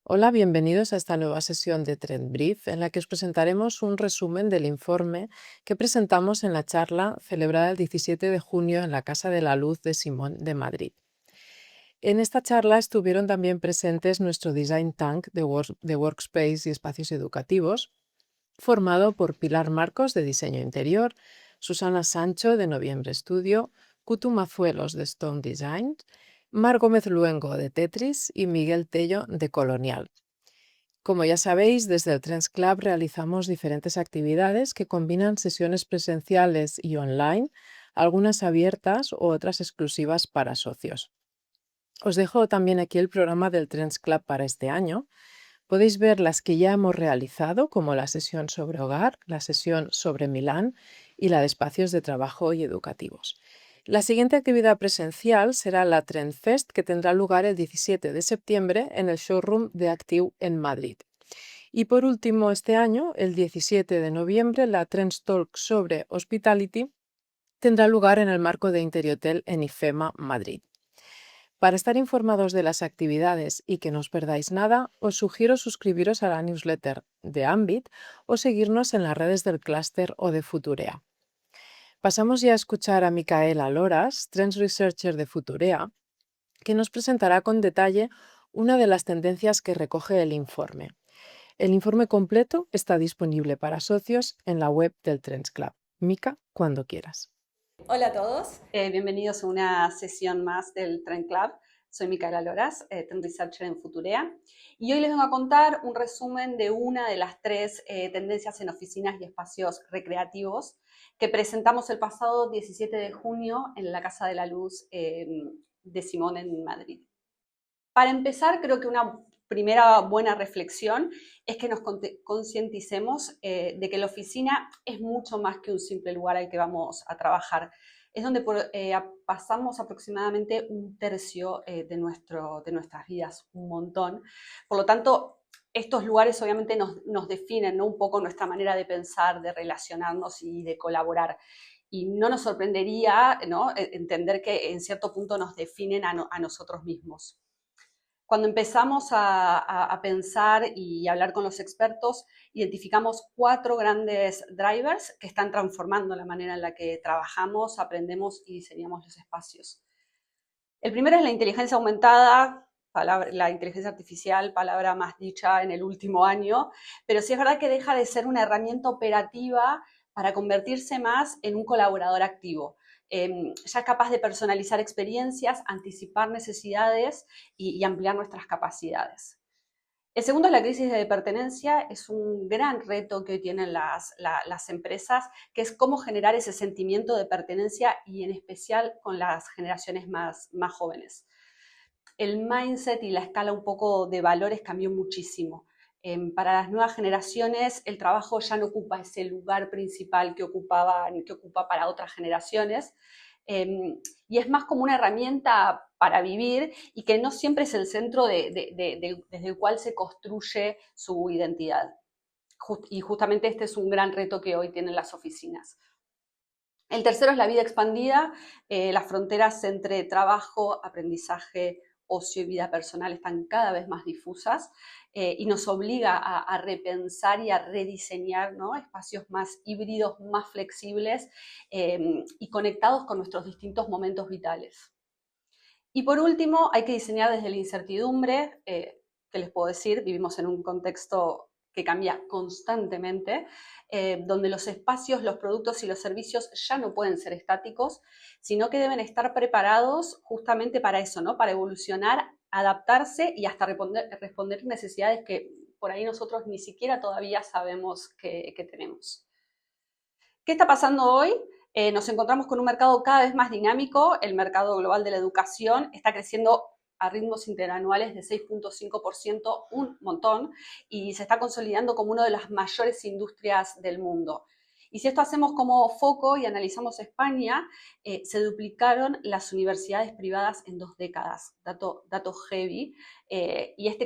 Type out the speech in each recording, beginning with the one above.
Hola, bienvenidos a esta nueva sesión de Trend Brief en la que os presentaremos un resumen del informe que presentamos en la charla celebrada el 17 de junio en la Casa de la Luz de Simón de Madrid. En esta charla estuvieron también presentes nuestro Design Tank de Workspace y Espacios Educativos, formado por Pilar Marcos de Diseño Interior, Susana Sancho de Noviembre Studio, Kutu Mazuelos de Stone Design, Mar Gómez Luengo de Tetris y Miguel Tello de Colonial. Como ya sabéis, desde el Trends Club realizamos diferentes actividades que combinan sesiones presenciales y online, algunas abiertas u otras exclusivas para socios. Os dejo también aquí el programa del Trends Club para este año. Podéis ver las que ya hemos realizado, como la sesión sobre hogar, la sesión sobre Milán y la de espacios de trabajo y educativos. La siguiente actividad presencial será la Trend Fest, que tendrá lugar el 17 de septiembre en el showroom de Actiu en Madrid. Y por último, este año, el 17 de noviembre, la Trends Talk sobre Hospitality tendrá lugar en el marco de Interiotel en IFEMA, Madrid. Para estar informados de las actividades y que no os perdáis nada, os sugiero suscribiros a la newsletter de Ambit o seguirnos en las redes del clúster o de Futurea. Pasamos ya a escuchar a Micaela Loras, Trends Researcher de Futurea, que nos presentará con detalle una de las tendencias que recoge el informe. El informe completo está disponible para socios en la web del Trends Club. Mica, cuando quieras. Hola a todos, bienvenidos a una sesión más del Trend Club. Soy Micaela Loras, Trend Researcher en Futurea, y hoy les vengo a contar un resumen de una de las tres tendencias en oficinas y espacios recreativos que presentamos el pasado 17 de junio en la Casa de la Luz de Simón en Madrid. Para empezar, creo que una primera buena reflexión es que nos concienticemos de que la oficina es mucho más que un simple lugar al que vamos a trabajar. Es donde pasamos aproximadamente un tercio de nuestras vidas, un montón. Por lo tanto, estos lugares obviamente nos definen, ¿no? Un poco nuestra manera de pensar, de relacionarnos y de colaborar. Y no nos sorprendería, ¿no?, entender que en cierto punto nos definen a nosotros mismos. Cuando empezamos a pensar y hablar con los expertos, identificamos 4 grandes drivers que están transformando la manera en la que trabajamos, aprendemos y diseñamos los espacios. El primero es la inteligencia aumentada, la inteligencia artificial, palabra más dicha en el último año, pero sí es verdad que deja de ser una herramienta operativa para convertirse más en un colaborador activo. Ya es capaz de personalizar experiencias, anticipar necesidades y ampliar nuestras capacidades. El segundo es la crisis de pertenencia, es un gran reto que hoy tienen las empresas, que es cómo generar ese sentimiento de pertenencia y en especial con las generaciones más jóvenes. El mindset y la escala un poco de valores cambió muchísimo. Para las nuevas generaciones el trabajo ya no ocupa ese lugar principal que ocupa para otras generaciones, y es más como una herramienta para vivir y que no siempre es el centro desde el cual se construye su identidad. Y justamente este es un gran reto que hoy tienen las oficinas. El tercero es la vida expandida. Las fronteras entre trabajo, aprendizaje, ocio y vida personal están cada vez más difusas, y nos obliga a repensar y a rediseñar, ¿no?, espacios más híbridos, más flexibles y conectados con nuestros distintos momentos vitales. Y por último, hay que diseñar desde la incertidumbre. ¿Qué les puedo decir? Vivimos en un contexto que cambia constantemente, donde los espacios, los productos y los servicios ya no pueden ser estáticos, sino que deben estar preparados justamente para eso, ¿no?, para evolucionar, adaptarse y hasta responder necesidades que por ahí nosotros ni siquiera todavía sabemos que tenemos. ¿Qué está pasando hoy? Nos encontramos con un mercado cada vez más dinámico. El mercado global de la educación está creciendo a ritmos interanuales de 6.5%, un montón, y se está consolidando como una de las mayores industrias del mundo. Y si esto hacemos como foco y analizamos España, se duplicaron las universidades privadas en 2 décadas, dato heavy, y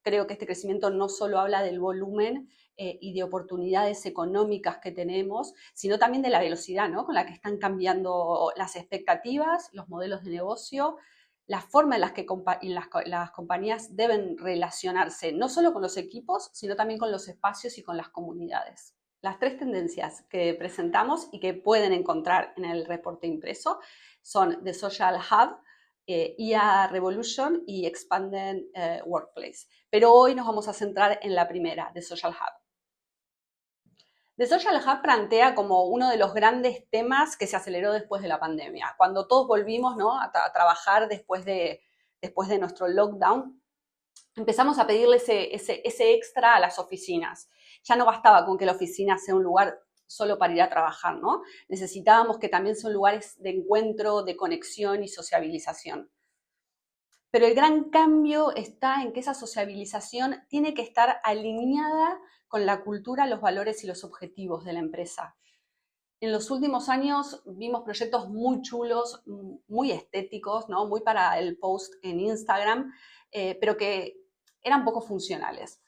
creo que este crecimiento no solo habla del volumen y de oportunidades económicas que tenemos, sino también de la velocidad, ¿no?, con la que están cambiando las expectativas, los modelos de negocio, la forma en las compañías deben relacionarse, no solo con los equipos, sino también con los espacios y con las comunidades. Las tres tendencias que presentamos y que pueden encontrar en el reporte impreso son The Social Hub, IA Revolution y Expanded Workplace. Pero hoy nos vamos a centrar en la primera, The Social Hub. The Social Hub plantea como uno de los grandes temas que se aceleró después de la pandemia. Cuando todos volvimos, ¿no?, a trabajar después de nuestro lockdown, empezamos a pedirle ese extra a las oficinas. Ya no bastaba con que la oficina sea un lugar solo para ir a trabajar, ¿no? Necesitábamos que también son lugares de encuentro, de conexión y sociabilización. Pero el gran cambio está en que esa sociabilización tiene que estar alineada con la cultura, los valores y los objetivos de la empresa. En los últimos años vimos proyectos muy chulos, muy estéticos, ¿no?, muy para el post en Instagram, pero que eran poco funcionales.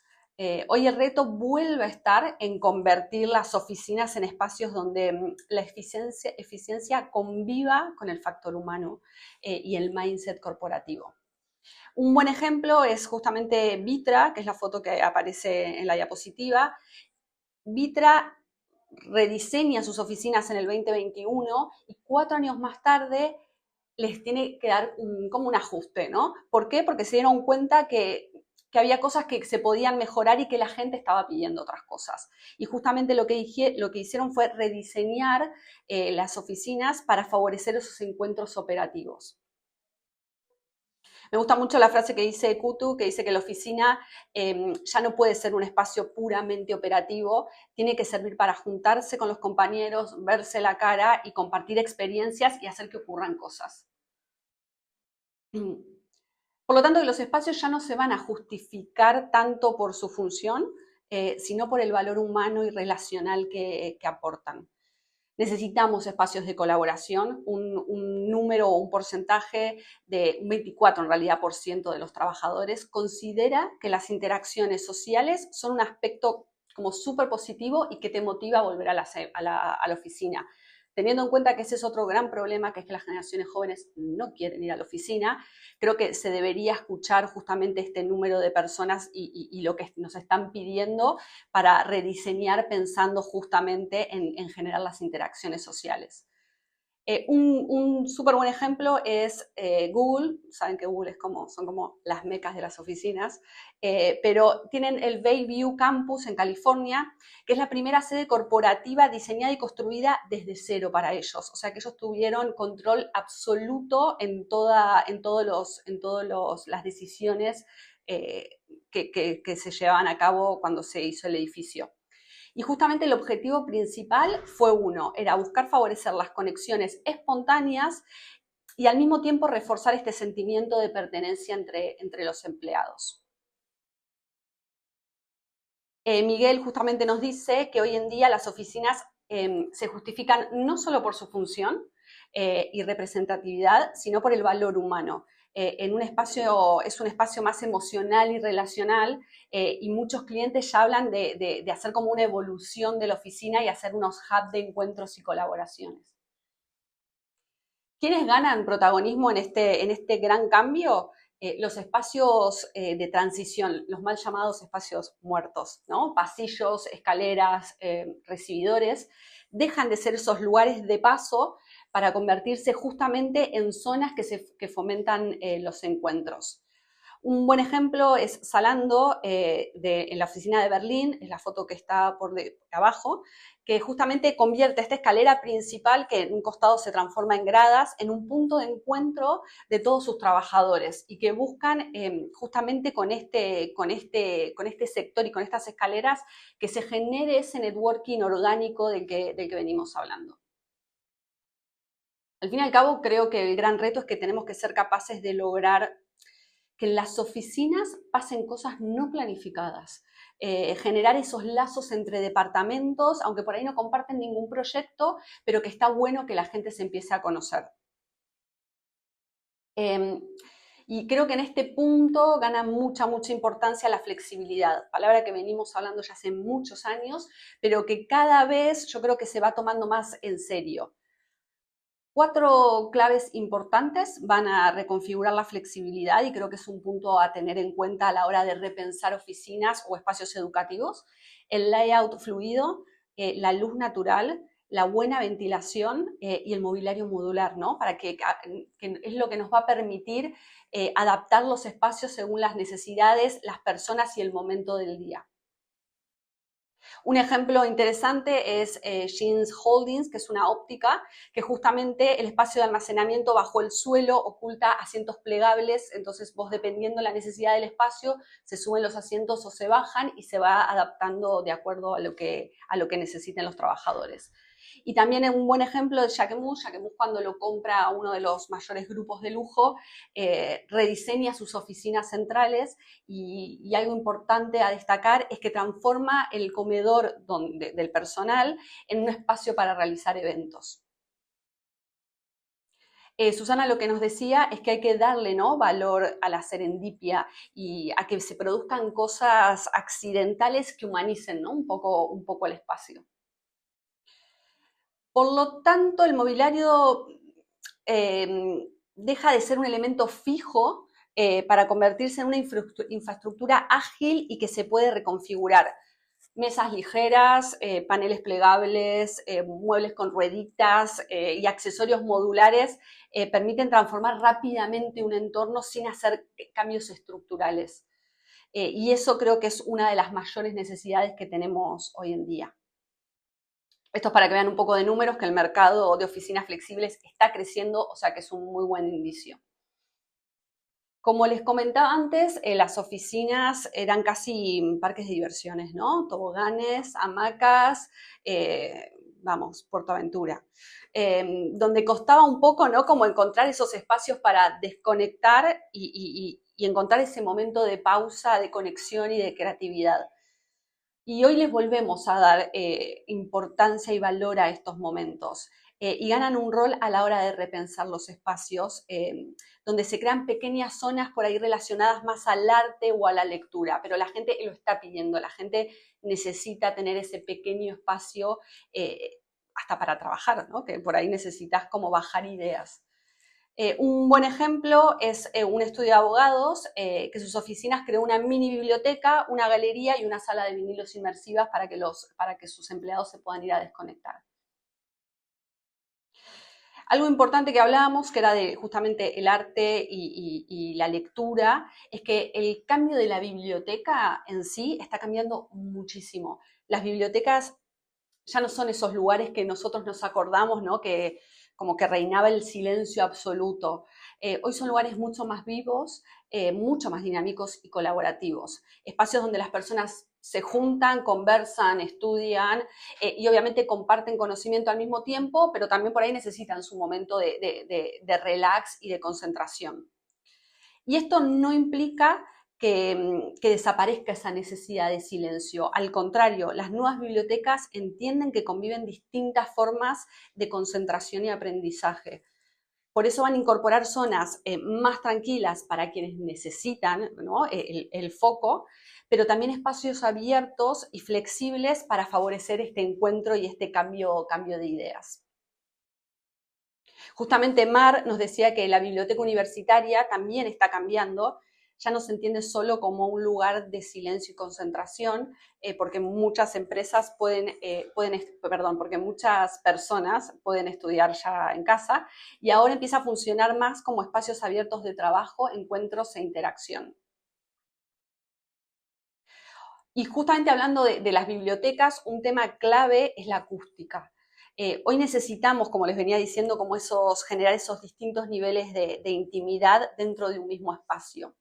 Hoy el reto vuelve a estar en convertir las oficinas en espacios donde la eficiencia conviva con el factor humano y el mindset corporativo. Un buen ejemplo es justamente Vitra, que es la foto que aparece en la diapositiva. Vitra rediseña sus oficinas en el 2021 y 4 años más tarde les tiene que dar como un ajuste, ¿no? ¿Por qué? Porque se dieron cuenta que había cosas que se podían mejorar y que la gente estaba pidiendo otras cosas. Y justamente lo que hicieron fue rediseñar las oficinas para favorecer esos encuentros operativos. Me gusta mucho la frase que dice Kutu, que dice que la oficina ya no puede ser un espacio puramente operativo, tiene que servir para juntarse con los compañeros, verse la cara y compartir experiencias y hacer que ocurran cosas. Por lo tanto, los espacios ya no se van a justificar tanto por su función, sino por el valor humano y relacional que aportan. Necesitamos espacios de colaboración, un número o un porcentaje de un 24% en realidad de los trabajadores considera que las interacciones sociales son un aspecto como súper positivo y que te motiva a volver a la oficina. Teniendo en cuenta que ese es otro gran problema, que es que las generaciones jóvenes no quieren ir a la oficina, creo que se debería escuchar justamente este número de personas y lo que nos están pidiendo para rediseñar pensando justamente en generar las interacciones sociales. Un súper buen ejemplo es Google. Saben que Google son como las mecas de las oficinas, pero tienen el Bayview Campus en California, que es la primera sede corporativa diseñada y construida desde cero para ellos. O sea que ellos tuvieron control absoluto en todas las decisiones que se llevaban a cabo cuando se hizo el edificio. Y justamente el objetivo principal fue era buscar favorecer las conexiones espontáneas y al mismo tiempo reforzar este sentimiento de pertenencia entre los empleados. Miguel justamente nos dice que hoy en día las oficinas se justifican no solo por su función y representatividad, sino por el valor humano. Es un espacio más emocional y relacional, y muchos clientes ya hablan de hacer como una evolución de la oficina y hacer unos hubs de encuentros y colaboraciones. ¿Quiénes ganan protagonismo en este gran cambio? Los espacios de transición, los mal llamados espacios muertos, ¿no? Pasillos, escaleras, recibidores, dejan de ser esos lugares de paso para convertirse justamente en zonas que fomentan los encuentros. Un buen ejemplo es Zalando, en la oficina de Berlín, es la foto que está por abajo, que justamente convierte esta escalera principal, que en un costado se transforma en gradas, en un punto de encuentro de todos sus trabajadores y que buscan justamente con este sector y con estas escaleras que se genere ese networking orgánico del que venimos hablando. Al fin y al cabo, creo que el gran reto es que tenemos que ser capaces de lograr que en las oficinas pasen cosas no planificadas, generar esos lazos entre departamentos, aunque por ahí no comparten ningún proyecto, pero que está bueno que la gente se empiece a conocer. Y creo que en este punto gana mucha importancia la flexibilidad, palabra que venimos hablando ya hace muchos años, pero que cada vez yo creo que se va tomando más en serio. 4 claves importantes van a reconfigurar la flexibilidad y creo que es un punto a tener en cuenta a la hora de repensar oficinas o espacios educativos. El layout fluido, la luz natural, la buena ventilación y el mobiliario modular, ¿no? Para que es lo que nos va a permitir adaptar los espacios según las necesidades, las personas y el momento del día. Un ejemplo interesante es Jeans Holdings, que es una óptica, que justamente el espacio de almacenamiento bajo el suelo oculta asientos plegables, entonces vos dependiendo de la necesidad del espacio, se suben los asientos o se bajan y se va adaptando de acuerdo a lo que necesiten los trabajadores. Y también un buen ejemplo de Jacquemus. Jacquemus, cuando lo compra uno de los mayores grupos de lujo, rediseña sus oficinas centrales y algo importante a destacar es que transforma el comedor del personal en un espacio para realizar eventos. Susana lo que nos decía es que hay que darle, ¿no?, valor a la serendipia y a que se produzcan cosas accidentales que humanicen, ¿no?, un poco el espacio. Por lo tanto, el mobiliario deja de ser un elemento fijo para convertirse en una infraestructura ágil y que se puede reconfigurar. Mesas ligeras, paneles plegables, muebles con rueditas y accesorios modulares permiten transformar rápidamente un entorno sin hacer cambios estructurales. Y eso creo que es una de las mayores necesidades que tenemos hoy en día. Esto es para que vean un poco de números, que el mercado de oficinas flexibles está creciendo, o sea que es un muy buen indicio. Como les comentaba antes, las oficinas eran casi parques de diversiones, ¿no? Toboganes, hamacas, vamos, PortAventura. Donde costaba un poco, ¿no?, como encontrar esos espacios para desconectar y encontrar ese momento de pausa, de conexión y de creatividad. Y hoy les volvemos a dar importancia y valor a estos momentos y ganan un rol a la hora de repensar los espacios, donde se crean pequeñas zonas por ahí relacionadas más al arte o a la lectura, pero la gente lo está pidiendo, la gente necesita tener ese pequeño espacio hasta para trabajar, ¿no?, que por ahí necesitas como bajar ideas. Un buen ejemplo es un estudio de abogados que sus oficinas creó una mini biblioteca, una galería y una sala de vinilos inmersivas para que sus empleados se puedan ir a desconectar. Algo importante que hablábamos, que era de justamente el arte y la lectura, es que el cambio de la biblioteca en sí está cambiando muchísimo. Las bibliotecas ya no son esos lugares que nosotros nos acordamos, ¿no?, que como que reinaba el silencio absoluto. Hoy son lugares mucho más vivos, mucho más dinámicos y colaborativos. Espacios donde las personas se juntan, conversan, estudian y obviamente comparten conocimiento al mismo tiempo, pero también por ahí necesitan su momento de relax y de concentración. Y esto no implica que desaparezca esa necesidad de silencio. Al contrario, las nuevas bibliotecas entienden que conviven distintas formas de concentración y aprendizaje. Por eso van a incorporar zonas más tranquilas para quienes necesitan, ¿no?, el foco, pero también espacios abiertos y flexibles para favorecer este encuentro y este cambio de ideas. Justamente Mar nos decía que la biblioteca universitaria también está cambiando, ya no se entiende solo como un lugar de silencio y concentración, porque muchas empresas porque muchas personas pueden estudiar ya en casa, y ahora empieza a funcionar más como espacios abiertos de trabajo, encuentros e interacción. Y justamente hablando de las bibliotecas, un tema clave es la acústica. Hoy necesitamos, como les venía diciendo, como generar esos distintos niveles de intimidad dentro de un mismo espacio.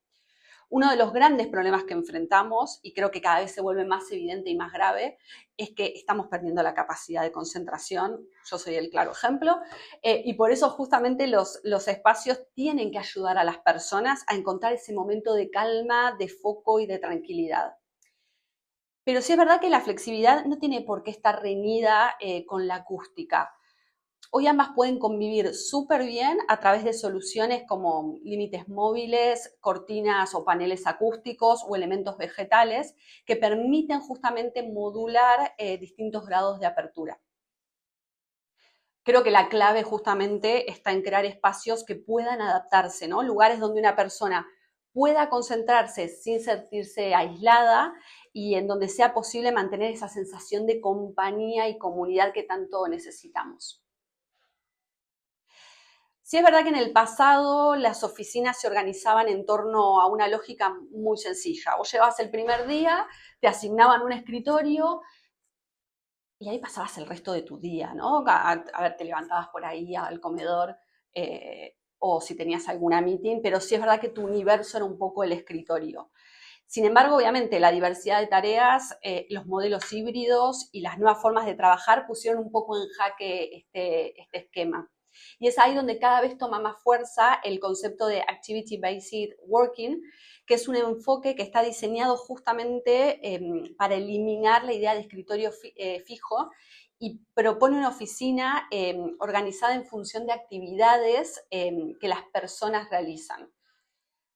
Uno de los grandes problemas que enfrentamos, y creo que cada vez se vuelve más evidente y más grave, es que estamos perdiendo la capacidad de concentración. Yo soy el claro ejemplo, y por eso justamente los espacios tienen que ayudar a las personas a encontrar ese momento de calma, de foco y de tranquilidad. Pero sí es verdad que la flexibilidad no tiene por qué estar reñida con la acústica. Hoy ambas pueden convivir súper bien a través de soluciones como límites móviles, cortinas o paneles acústicos o elementos vegetales que permiten justamente modular distintos grados de apertura. Creo que la clave justamente está en crear espacios que puedan adaptarse, ¿no? Lugares donde una persona pueda concentrarse sin sentirse aislada y en donde sea posible mantener esa sensación de compañía y comunidad que tanto necesitamos. Sí es verdad que en el pasado las oficinas se organizaban en torno a una lógica muy sencilla. Vos llegabas el primer día, te asignaban un escritorio y ahí pasabas el resto de tu día, ¿no? A ver, te levantabas por ahí al comedor o si tenías alguna meeting, pero sí es verdad que tu universo era un poco el escritorio. Sin embargo, obviamente, la diversidad de tareas, los modelos híbridos y las nuevas formas de trabajar pusieron un poco en jaque este esquema. Y es ahí donde cada vez toma más fuerza el concepto de Activity-Based Working, que es un enfoque que está diseñado justamente para eliminar la idea de escritorio fijo y propone una oficina organizada en función de actividades que las personas realizan.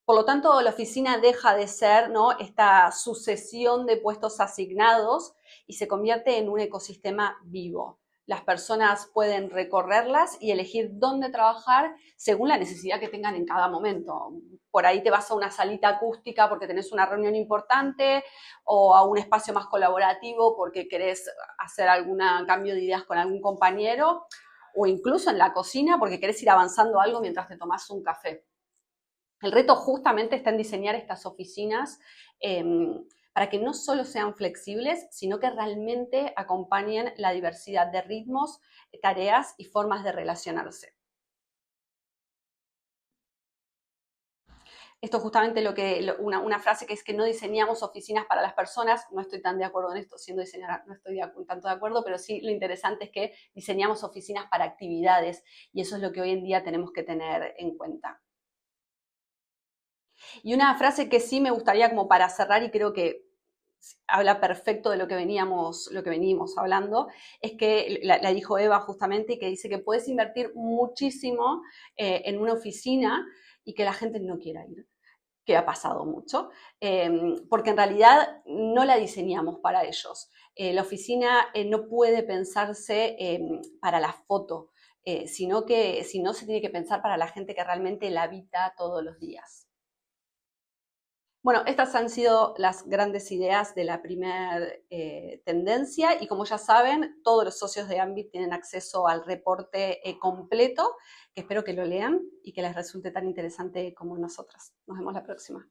Por lo tanto, la oficina deja de ser, ¿no?, esta sucesión de puestos asignados y se convierte en un ecosistema vivo. Las personas pueden recorrerlas y elegir dónde trabajar según la necesidad que tengan en cada momento. Por ahí te vas a una salita acústica porque tenés una reunión importante o a un espacio más colaborativo porque querés hacer algún cambio de ideas con algún compañero o incluso en la cocina porque querés ir avanzando algo mientras te tomás un café. El reto justamente está en diseñar estas oficinas para que no solo sean flexibles, sino que realmente acompañen la diversidad de ritmos, tareas y formas de relacionarse. Esto es justamente una frase que es que no diseñamos oficinas para las personas. No estoy tan de acuerdo en esto, siendo diseñadora no estoy tanto de acuerdo, pero sí lo interesante es que diseñamos oficinas para actividades y eso es lo que hoy en día tenemos que tener en cuenta. Y una frase que sí me gustaría como para cerrar y creo que habla perfecto de lo que venimos hablando, es que la dijo Eva justamente y que dice que puedes invertir muchísimo en una oficina y que la gente no quiera ir, que ha pasado mucho, porque en realidad no la diseñamos para ellos. La oficina no puede pensarse para la foto, sino se tiene que pensar para la gente que realmente la habita todos los días. Bueno, estas han sido las grandes ideas de la primera tendencia y como ya saben, todos los socios de Ambit tienen acceso al reporte completo, que espero que lo lean y que les resulte tan interesante como nosotras. Nos vemos la próxima.